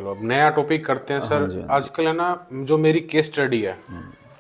चलो अब नया टॉपिक करते हैं सर। आजकल है ना, जो मेरी केस स्टडी है,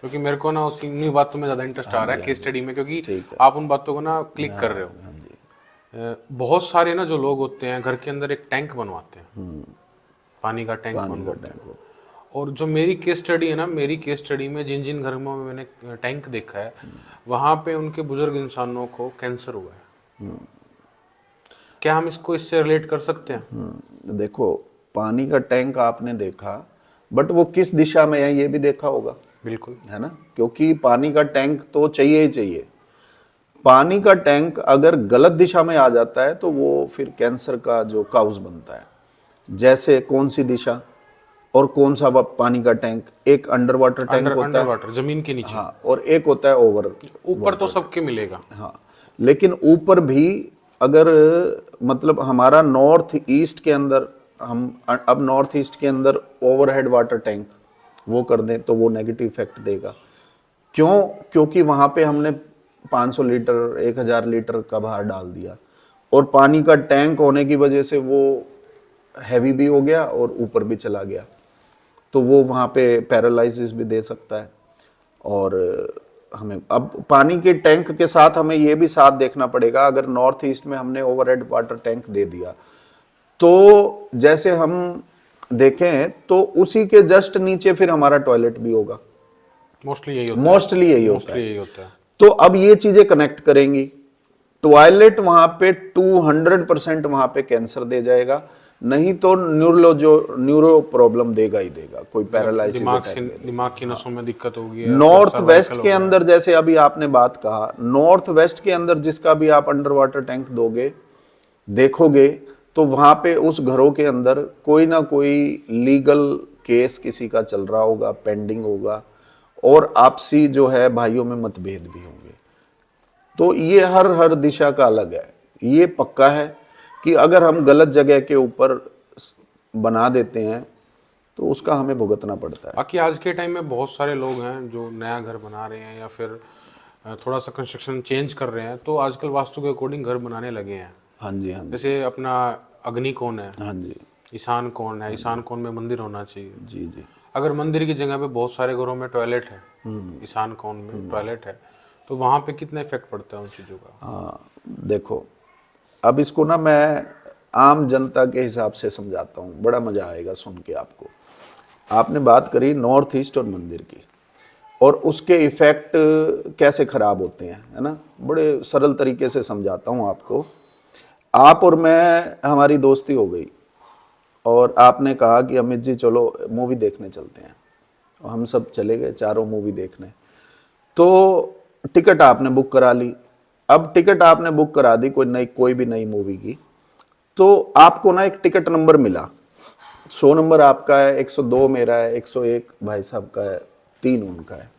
क्योंकि मेरे को ना उन्हीं बातों में ज़्यादा इंटरेस्ट आ रहा है केस स्टडी में, क्योंकि आप उन बातों को ना क्लिक कर रहे हो। बहुत सारे ना जो लोग होते हैं घर के अंदर एक टैंक बनवाते हैं, पानी का टैंक बनवाते हैं। और जो मेरी केस स्टडी है ना, मेरी केस स्टडी में जिन जिन घरों में मैंने टैंक देखा है, वहाँ पे उनके बुजुर्ग इंसानों को कैंसर हुआ है। क्या हम इसको इससे रिलेट कर सकते हैं? देखो, पानी का टैंक आपने देखा, बट वो किस दिशा में है ये भी देखा होगा। बिल्कुल, है ना, क्योंकि पानी का टैंक तो चाहिए ही चाहिए। पानी का टैंक अगर गलत दिशा में आ जाता है तो वो फिर कैंसर का जो काउज बनता है। जैसे कौन सी दिशा और कौन सा पानी का टैंक? एक अंडर वाटर टैंक होता अंडर है, वाटर, जमीन के नीचे। हाँ, और एक होता है ओवर। ऊपर तो सबके मिलेगा, हाँ, लेकिन ऊपर भी अगर मतलब हमारा नॉर्थ ईस्ट के अंदर, हम अब नॉर्थ ईस्ट के अंदर ओवरहेड वाटर टैंक वो कर दें तो वो नेगेटिव इफेक्ट देगा। क्यों? क्योंकि वहां पे हमने 500 लीटर 1000 लीटर का बाहर डाल दिया, और पानी का टैंक होने की वजह से वो हैवी भी हो गया और ऊपर भी चला गया, तो वो वहाँ पे पैरालिसिस भी दे सकता है। और हमें अब पानी के टैंक के साथ हमें ये भी साथ देखना पड़ेगा। अगर नॉर्थ ईस्ट में हमने ओवरहेड वाटर टैंक दे दिया, तो जैसे हम देखें तो उसी के जस्ट नीचे फिर हमारा टॉयलेट भी होगा। मोस्टली यही होता है। तो अब ये चीजें कनेक्ट करेंगी, टॉयलेट वहां पे 200% वहां पे कैंसर दे जाएगा, नहीं तो न्यूरो प्रॉब्लम देगा ही देगा, कोई पैरालिसिस, दिमाग की नसों में दिक्कत होगी। नॉर्थ वेस्ट के अंदर, जैसे अभी आपने बात कहा, नॉर्थ वेस्ट के अंदर जिसका भी आप अंडर वाटर टैंक दोगे, देखोगे तो वहां पे उस घरों के अंदर कोई ना कोई लीगल केस किसी का चल रहा होगा, पेंडिंग होगा, और आपसी जो है भाइयों में मतभेद भी होंगे। तो ये हर दिशा का अलग है। ये पक्का है कि अगर हम गलत जगह के ऊपर बना देते हैं तो उसका हमें भुगतना पड़ता है। बाकी आज के टाइम में बहुत सारे लोग हैं जो नया घर बना रहे हैं या फिर थोड़ा सा कंस्ट्रक्शन चेंज कर रहे हैं, तो आजकल वास्तु के अकॉर्डिंग घर बनाने लगे हैं। हाँ जी, हाँ जी। जैसे अपना अग्नि कोण है, हाँ जी, ईशान कोण है, ईशान कोण में मंदिर होना चाहिए। जी जी। अगर मंदिर की जगह पे बहुत सारे घरों में टॉयलेट है, ईशान कोण में टॉयलेट है, तो वहाँ पे कितना इफेक्ट पड़ता है उन चीज़ों का? हाँ, देखो, अब इसको ना मैं आम जनता के हिसाब से समझाता हूँ, बड़ा मजा आएगा सुन के आपको। आपने बात करी नॉर्थ ईस्ट और मंदिर की, और उसके इफेक्ट कैसे खराब होते हैं, है ना। बड़े सरल तरीके से समझाता हूँ आपको। आप और मैं, हमारी दोस्ती हो गई, और आपने कहा कि अमित जी चलो मूवी देखने चलते हैं, और हम सब चले गए चारों मूवी देखने। तो टिकट आपने बुक करा ली। अब टिकट आपने बुक करा दी कोई भी नई मूवी की, तो आपको ना एक टिकट नंबर मिला। 100 नंबर आपका है, 102 मेरा है, 101 भाई साहब का है, 3 उनका है।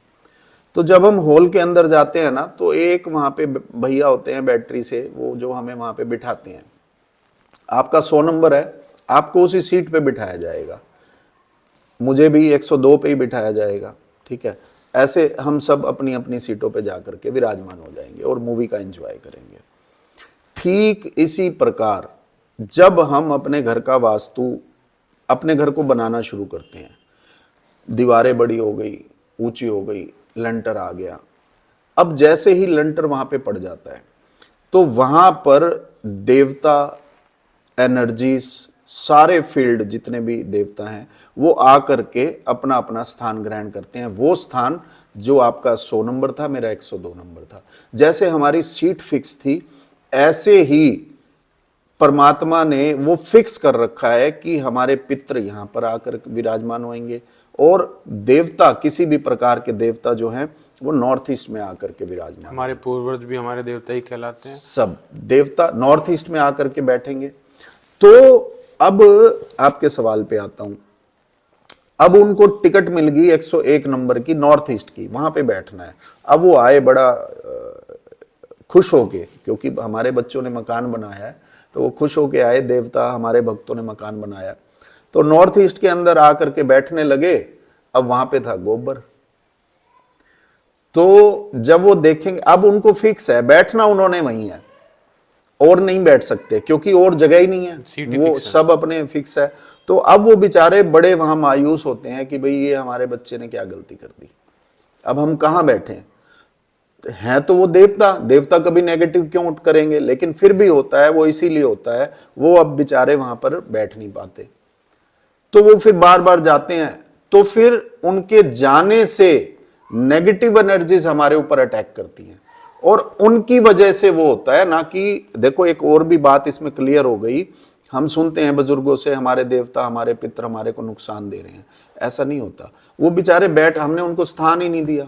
तो जब हम हॉल के अंदर जाते हैं ना, तो एक वहां पे भैया होते हैं बैटरी से, वो जो हमें वहां पे बिठाते हैं। आपका 100 नंबर है, आपको उसी सीट पे बिठाया जाएगा, मुझे भी 102 पे ही बिठाया जाएगा, ठीक है। ऐसे हम सब अपनी अपनी सीटों पे जाकर के विराजमान हो जाएंगे और मूवी का एंजॉय करेंगे। ठीक इसी प्रकार जब हम अपने घर का वास्तु, अपने घर को बनाना शुरू करते हैं, दीवारें बड़ी हो गई, ऊंची हो गई, लंटर आ गया। अब जैसे ही लंटर वहां पे पड़ जाता है, तो वहां पर देवता एनर्जीज, सारे फील्ड जितने भी देवता हैं, वो आकर के अपना अपना स्थान ग्रहण करते हैं। वो स्थान जो आपका 100 नंबर था, मेरा 102 नंबर था। जैसे हमारी सीट फिक्स थी, ऐसे ही परमात्मा ने वो फिक्स कर रखा है कि हमारे पितृ यहां पर आकर विराजमान होंगे, और देवता, किसी भी प्रकार के देवता जो हैं, वो नॉर्थ ईस्ट में आकर के विराजमान। हमारे पूर्वज भी हमारे देवता ही कहलाते हैं। सब देवता नॉर्थ ईस्ट में आकर के बैठेंगे। तो अब आपके सवाल पे आता हूं। अब उनको टिकट मिल गई 101 नंबर की, नॉर्थ ईस्ट की, वहां पे बैठना है। अब वो आए बड़ा खुश होके, क्योंकि हमारे बच्चों ने मकान बनाया है, तो वो खुश होके आए, देवता हमारे भक्तों ने मकान बनाया। तो नॉर्थ ईस्ट के अंदर आकर के बैठने लगे। अब वहां पे था गोबर। तो जब वो देखेंगे, अब उनको फिक्स है बैठना, उन्होंने वहीं है, और नहीं बैठ सकते, क्योंकि और जगह ही नहीं है, वो सब अपने फिक्स है। तो अब वो बेचारे बड़े वहां मायूस होते हैं कि भाई ये हमारे बच्चे ने क्या गलती कर दी, अब हम कहाँ बैठे हैं तो वो देवता, देवता कभी नेगेटिव क्यों करेंगे, लेकिन फिर भी होता है वो, इसीलिए होता है वो अब बेचारे वहां पर बैठ नहीं पाते, तो वो फिर बार बार जाते हैं, तो फिर उनके जाने से नेगेटिव एनर्जीज हमारे ऊपर अटैक करती हैं और उनकी वजह से वो होता है ना। कि देखो एक और भी बात इसमें क्लियर हो गई, हम सुनते हैं बुजुर्गों से हमारे देवता हमारे पितर हमारे को नुकसान दे रहे हैं, ऐसा नहीं होता। वो बेचारे बैठ, हमने उनको स्थान ही नहीं दिया,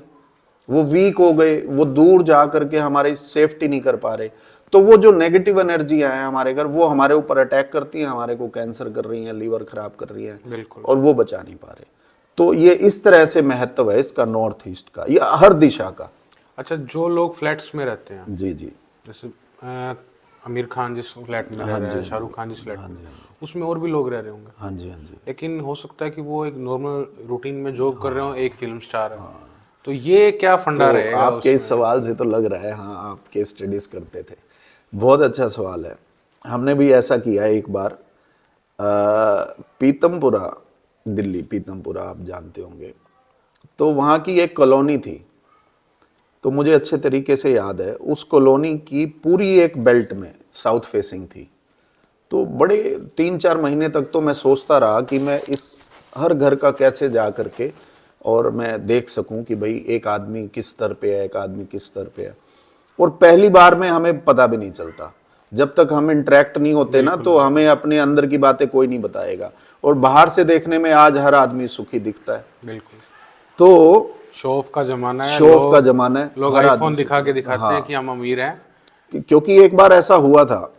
वो वीक हो गए, वो दूर जा करके हमारी सेफ्टी नहीं कर पा रहे, तो वो जो नेगेटिव एनर्जी है हमारे घर वो हमारे ऊपर अटैक करती है, हमारे को कैंसर कर रही है, लीवर खराब कर रही है, बिल्कुल, और वो बचा नहीं पा रहे। तो ये इस तरह से महत्व है इसका नॉर्थ ईस्ट का, या हर दिशा का। अच्छा, जो लोग फ्लैट्स में रहते हैं, जी जी, जैसे आमिर खान जिस फ्लैट में रह रहा है, शाहरुख खान जिस फ्लैट में, उसमें और भी लोग रह रहे होंगे, हाँ जी हाँ जी, लेकिन हो सकता है कि वो एक नॉर्मल रूटीन में जॉब कर रहे हो, एक फिल्म स्टार है, तो ये क्या फंडा रहेगा आपके इस सवाल से तो लग रहा है हाँ आप केस स्टडीज करते थे। बहुत अच्छा सवाल है, हमने भी ऐसा किया है एक बार। पीतमपुरा, दिल्ली पीतमपुरा आप जानते होंगे, तो वहाँ की एक कॉलोनी थी, तो मुझे अच्छे तरीके से याद है उस कॉलोनी की पूरी एक बेल्ट में साउथ फेसिंग थी। तो बड़े 3-4 महीने तक तो मैं सोचता रहा कि मैं इस हर घर का कैसे जा करके और मैं देख सकूं कि भाई एक आदमी किस स्तर पे है, एक आदमी किस स्तर पे है। और पहली बार में हमें पता भी नहीं चलता, जब तक हम इंटरेक्ट नहीं होते ना, तो हमें अपने अंदर की बातें कोई नहीं बताएगा, और बाहर से देखने में आज हर आदमी सुखी दिखता है। बिल्कुल, तो शो ऑफ का जमाना है, शो ऑफ का जमाना है, लोग हर आईफोन आदमी दिखा के दिखाते हाँ, हैं कि हम अमीर हैं। क्योंकि एक बार ऐसा हुआ था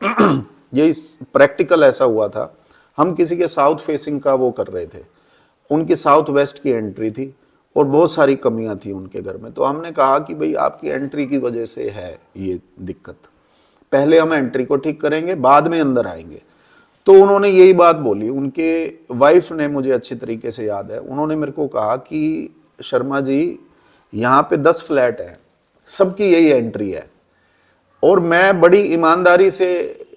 ये प्रैक्टिकल ऐसा हुआ था, हम किसी के साउथ फेसिंग का वो कर रहे थे, उनकी साउथ वेस्ट की एंट्री थी और बहुत सारी कमियां थी उनके घर में। तो हमने कहा कि भाई आपकी एंट्री की वजह से है ये दिक्कत, पहले हम एंट्री को ठीक करेंगे बाद में अंदर आएंगे। तो उन्होंने यही बात बोली, उनके वाइफ ने, मुझे अच्छी तरीके से याद है, उन्होंने मेरे को कहा कि शर्मा जी यहाँ पे 10 फ्लैट हैं, सबकी यही एंट्री है, और मैं बड़ी ईमानदारी से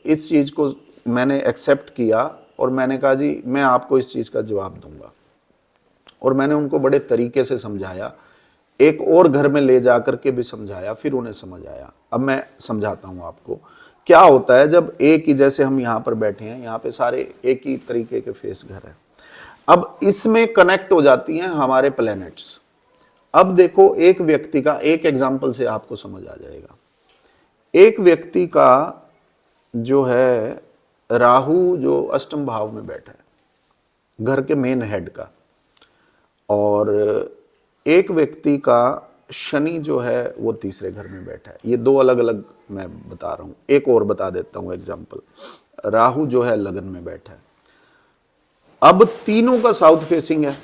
इस चीज़ को मैंने एक्सेप्ट किया और मैंने कहा जी मैं आपको इस चीज़ का जवाब दूंगा। और मैंने उनको बड़े तरीके से समझाया, एक और घर में ले जा करके भी समझाया, फिर उन्हें समझ आया। अब मैं समझाता हूँ आपको क्या होता है जब एक ही, जैसे हम यहाँ पर बैठे हैं, यहाँ पे सारे एक ही तरीके के फेस घर हैं, अब इसमें कनेक्ट हो जाती हैं हमारे प्लैनेट्स। अब देखो एक व्यक्ति का, एक एग्जाम्पल से आपको समझ आ जाएगा, एक व्यक्ति का जो है राहु जो अष्टम भाव में बैठा है, घर के मेन हेड का, और एक व्यक्ति का शनि जो है वो तीसरे घर में बैठा है। ये 2 अलग अलग मैं बता रहा हूं, एक और बता देता हूं एग्जाम्पल। राहु जो है लगन में बैठा है, अब तीनों का साउथ फेसिंग है।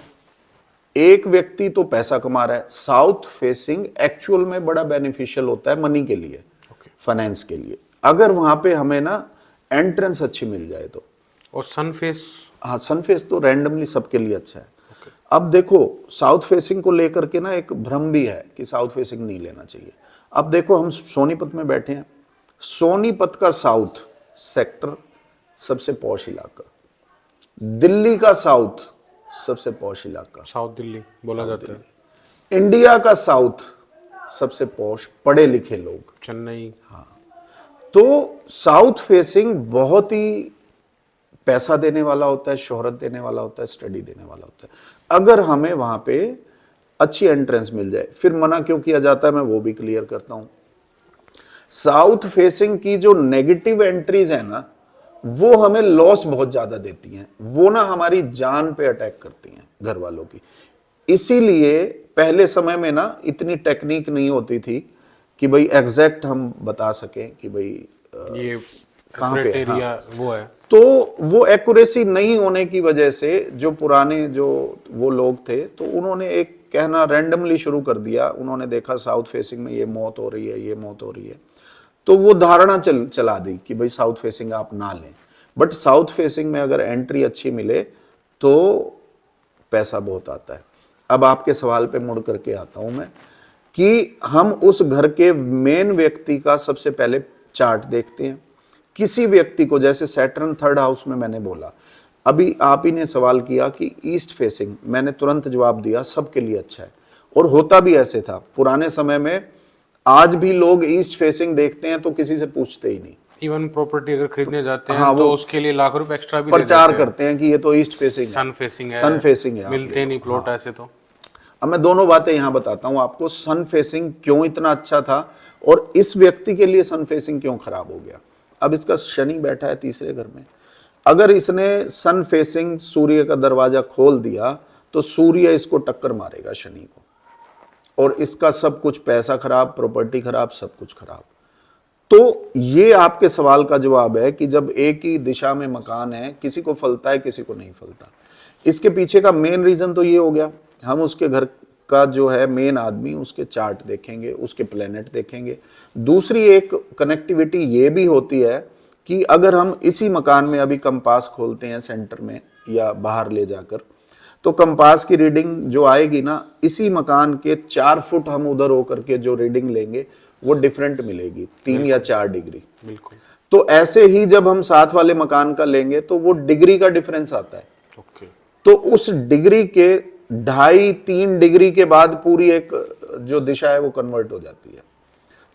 एक व्यक्ति तो पैसा कमा रहा है, साउथ फेसिंग एक्चुअल में बड़ा बेनिफिशियल होता है मनी के लिए, फाइनेंस के लिए, अगर वहां पे हमें ना एंट्रेंस अच्छी मिल जाए तो। और सन फेस, हाँ सन फेस तो रैंडमली सबके लिए अच्छा है। अब देखो साउथ फेसिंग को लेकर के ना एक भ्रम भी है कि साउथ फेसिंग नहीं लेना चाहिए। अब देखो हम सोनीपत में बैठे हैं, सोनीपत का साउथ सेक्टर सबसे पॉश इलाका, दिल्ली का साउथ सबसे पॉश इलाका, साउथ दिल्ली बोला जाता है, इंडिया का साउथ सबसे पॉश पढ़े लिखे लोग, चेन्नई। हाँ, तो साउथ फेसिंग बहुत ही पैसा देने वाला होता है, शोहरत देने वाला होता है, स्टडी देने वाला होता है, अगर हमें वहां पे अच्छी एंट्रेंस मिल जाए। फिर मना क्यों किया जाता है मैं वो भी क्लियर करता हूं। साउथ फेसिंग की जो नेगेटिव एंट्रीज है ना, वो हमें लॉस बहुत ज्यादा देती हैं, वो ना हमारी जान पे अटैक करती हैं घर वालों की। इसीलिए पहले समय में ना इतनी टेक्निक नहीं होती थी कि भाई एग्जैक्ट हम बता सकें कि भाई ये कहाँ पे है, एरिया वो है। तो वो एक्यूरेसी नहीं होने की वजह से जो पुराने जो वो लोग थे, तो उन्होंने एक कहना रैंडमली शुरू कर दिया। उन्होंने देखा साउथ फेसिंग में ये मौत हो रही है, ये मौत हो रही है, तो वो धारणा चला दी कि भाई साउथ फेसिंग आप ना लें। बट साउथ फेसिंग में अगर एंट्री अच्छी मिले तो पैसा बहुत आता है। अब आपके सवाल पे मुड़ करके आता हूं मैं कि हम उस घर के मेन व्यक्ति का सबसे पहले चार्ट देखते हैं। किसी व्यक्ति को, जैसे सैटर्न 3rd हाउस में मैंने बोला, अभी आप ही ने सवाल किया कि ईस्ट फेसिंग, मैंने तुरंत जवाब दिया, सबके लिए अच्छा है। और होता भी ऐसे था पुराने समय में। आज भी लोग ईस्ट फेसिंग देखते हैं तो किसी से पूछते ही नहीं। इवन प्रॉपर्टी अगर खरीदने जाते हैं हाँ, तो वो उसके लिए लाख रुपए एक्स्ट्रा भी दे प्रचार देते हैं। करते हैं कि ये तो ईस्ट फेसिंग है, सन फेसिंग है, सन फेसिंग है, आप मिलते ले लो। नहीं प्लॉट ऐसे तो। अब मैं दोनों बातें यहां बताता हूं आपको, सन फेसिंग क्यों इतना अच्छा था और इस व्यक्ति के लिए सन फेसिंग क्यों खराब हो गया। अब इसका शनि बैठा है तीसरे घर में। अगर इसने सन फेसिंग सूर्य का दरवाजा खोल दिया तो सूर्य इसको टक्कर मारेगा शनि को, और इसका सब कुछ, पैसा खराब, प्रॉपर्टी खराब, सब कुछ खराब। तो ये आपके सवाल का जवाब है कि जब एक ही दिशा में मकान है, किसी को फलता है किसी को नहीं फलता। इसके पीछे का मेन रीजन तो ये हो गया, हम उसके घर का जो है मेन आदमी, उसके चार्ट देखेंगे, उसके प्लेनेट देखेंगे। दूसरी एक कनेक्टिविटी ये भी होती है कि अगर हम इसी मकान में अभी कंपास खोलते हैं सेंटर में या बाहर ले जाकर, तो कंपास की रीडिंग जो आएगी ना, इसी मकान के 4 फुट हम उधर होकर के जो रीडिंग लेंगे वो डिफरेंट मिलेगी, 3 या 4 डिग्री। बिल्कुल। तो ऐसे ही जब हम साथ वाले मकान का लेंगे तो वो डिग्री का डिफरेंस आता है। ओके। तो उस डिग्री के 2.5-3 डिग्री के बाद पूरी एक जो दिशा है वो कन्वर्ट हो जाती है।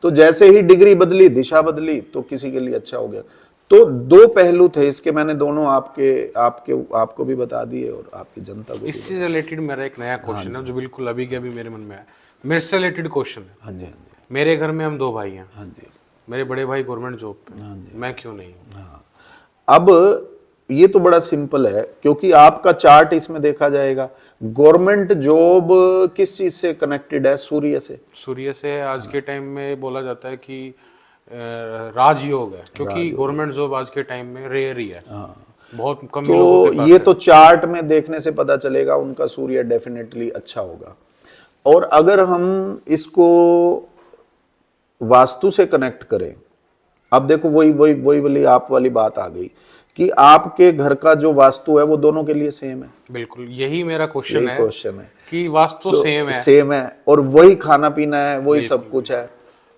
तो जैसे ही डिग्री बदली, दिशा बदली, तो किसी के लिए अच्छा हो गया। तो 2 पहलू थे इसके, मैंने दोनों आपको भी बता दिए और आपकी जनता को। इससे रिलेटेड मेरा एक नया क्वेश्चन है जो बिल्कुल अभी के अभी मेरे मन में है। मेरे से रिलेटेड क्वेश्चन है। हाँ जी, हाँ जी, मेरे घर में हम 2 भाई हैं। हाँ जी, मेरे बड़े भाई गवर्नमेंट जॉब पे, मैं क्यों नहीं हूँ? हाँ। अब ये तो बड़ा सिंपल है, क्योंकि आपका चार्ट इसमें देखा जाएगा। गवर्नमेंट जॉब किस चीज से कनेक्टेड है? सूर्य से। सूर्य से आज के टाइम में बोला जाता है कि राजयोग है, क्योंकि गवर्नमेंट जॉब आज के टाइम में रेयर ही है। बहुत कम लोगों के तो पास ये है। तो चार्ट में देखने से पता चलेगा उनका सूर्य डेफिनेटली अच्छा होगा। और अगर हम इसको वास्तु से कनेक्ट करें, अब देखो वही वाली आप वाली बात आ गई कि आपके घर का जो वास्तु है वो दोनों के लिए सेम है। बिल्कुल, यही मेरा क्वेश्चन है कि वास्तु तो सेम है और वही खाना पीना है, वही सब कुछ है।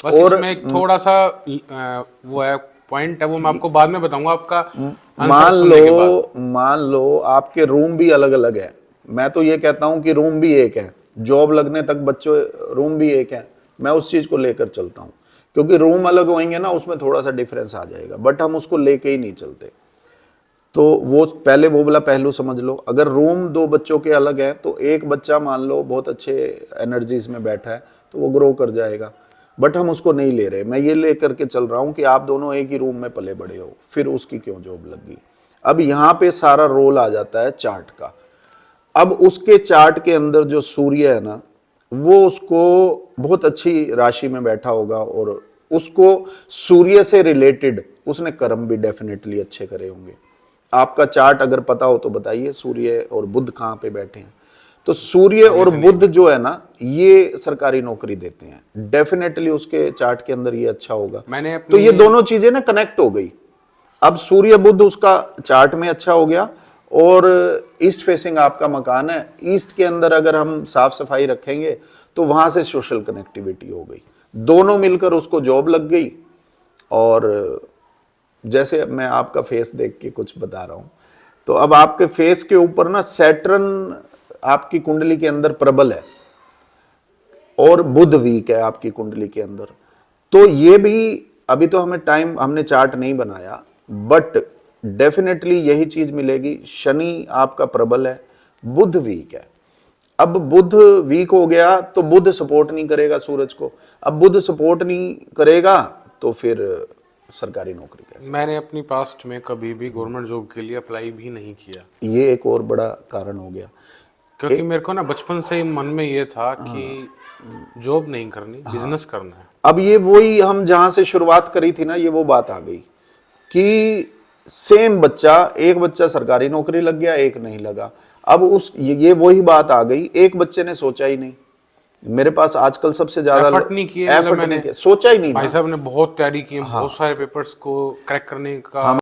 बस और इसमें एक थोड़ा सा वो है पॉइंट है, वो मैं आपको बाद में बताऊंगा आपका आंसर मान सुनने के बाद। मान लो आपके रूम भी अलग अलग है। मैं तो ये कहता हूं कि रूम भी एक है, जॉब लगने तक बच्चों रूम भी एक है। मैं उस चीज को लेकर चलता हूं, क्योंकि रूम अलग होंगे ना उसमें थोड़ा सा डिफरेंस आ जाएगा, बट हम उसको लेके ही नहीं चलते। तो वो पहले वो वाला पहलू समझ लो। अगर रूम 2 बच्चों के अलग हैं तो एक बच्चा मान लो बहुत अच्छे एनर्जीज में बैठा है तो वो ग्रो कर जाएगा, बट हम उसको नहीं ले रहे। मैं ये लेकर के चल रहा हूं कि आप दोनों एक ही रूम में पले बड़े हो, फिर उसकी क्यों जॉब लगी। अब यहाँ पे सारा रोल आ जाता है चार्ट का। अब उसके चार्ट के अंदर जो सूर्य है ना, वो उसको बहुत अच्छी राशि में बैठा होगा और उसको सूर्य से रिलेटेड उसने कर्म भी डेफिनेटली अच्छे करे होंगे। आपका चार्ट अगर पता हो तो बताइए, सूर्य और बुध कहाँ पे बैठे हैं। तो सूर्य और बुध जो है ना, ये सरकारी नौकरी देते हैं, डेफिनेटली उसके चार्ट के अंदर ये अच्छा होगा। तो ये दोनों चीजें ना कनेक्ट हो गई। अब सूर्य बुध उसका चार्ट में अच्छा हो गया और ईस्ट फेसिंग आपका मकान है, ईस्ट के अंदर अगर हम साफ सफाई रखेंगे तो वहां से सोशल कनेक्टिविटी हो गई, दोनों मिलकर उसको जॉब लग गई। और जैसे मैं आपका फेस देख के कुछ बता रहा हूं, तो अब आपके फेस के ऊपर ना सैटर्न आपकी कुंडली के अंदर प्रबल है और बुध वीक है आपकी कुंडली के अंदर। तो ये भी अभी तो हमने चार्ट नहीं बनाया, बट डेफिनेटली यही चीज मिलेगी। शनि आपका प्रबल है, बुध वीक है। अब बुध वीक हो गया तो बुध सपोर्ट नहीं करेगा सूरज को। अब बुध सपोर्ट नहीं करेगा तो फिर सरकारी नौकरी कैसे? मैंने अपनी पास्ट में कभी भी गवर्नमेंट जॉब के लिए अप्लाई भी नहीं किया। ये एक और बड़ा कारण हो गया, क्योंकि मेरे को ना बचपन से ही मन में ये था कि जॉब नहीं करनी, बिजनेस करना है। अब ये वही हम जहां से शुरुआत करी थी ना, ये वो बात आ गई कि सेम बच्चा, एक बच्चा सरकारी नौकरी लग गया, एक नहीं लगा। अब ये वही बात आ गई, एक बच्चे ने सोचा ही नहीं। मेरे पास आजकल सबसे ज्यादा एफर्ट नहीं किए, एफर्ट नहीं किया, सोचा ही नहीं। भाई साहब ने बहुत तैयारी की, बहुत सारे पेपर्स को क्रैक करने का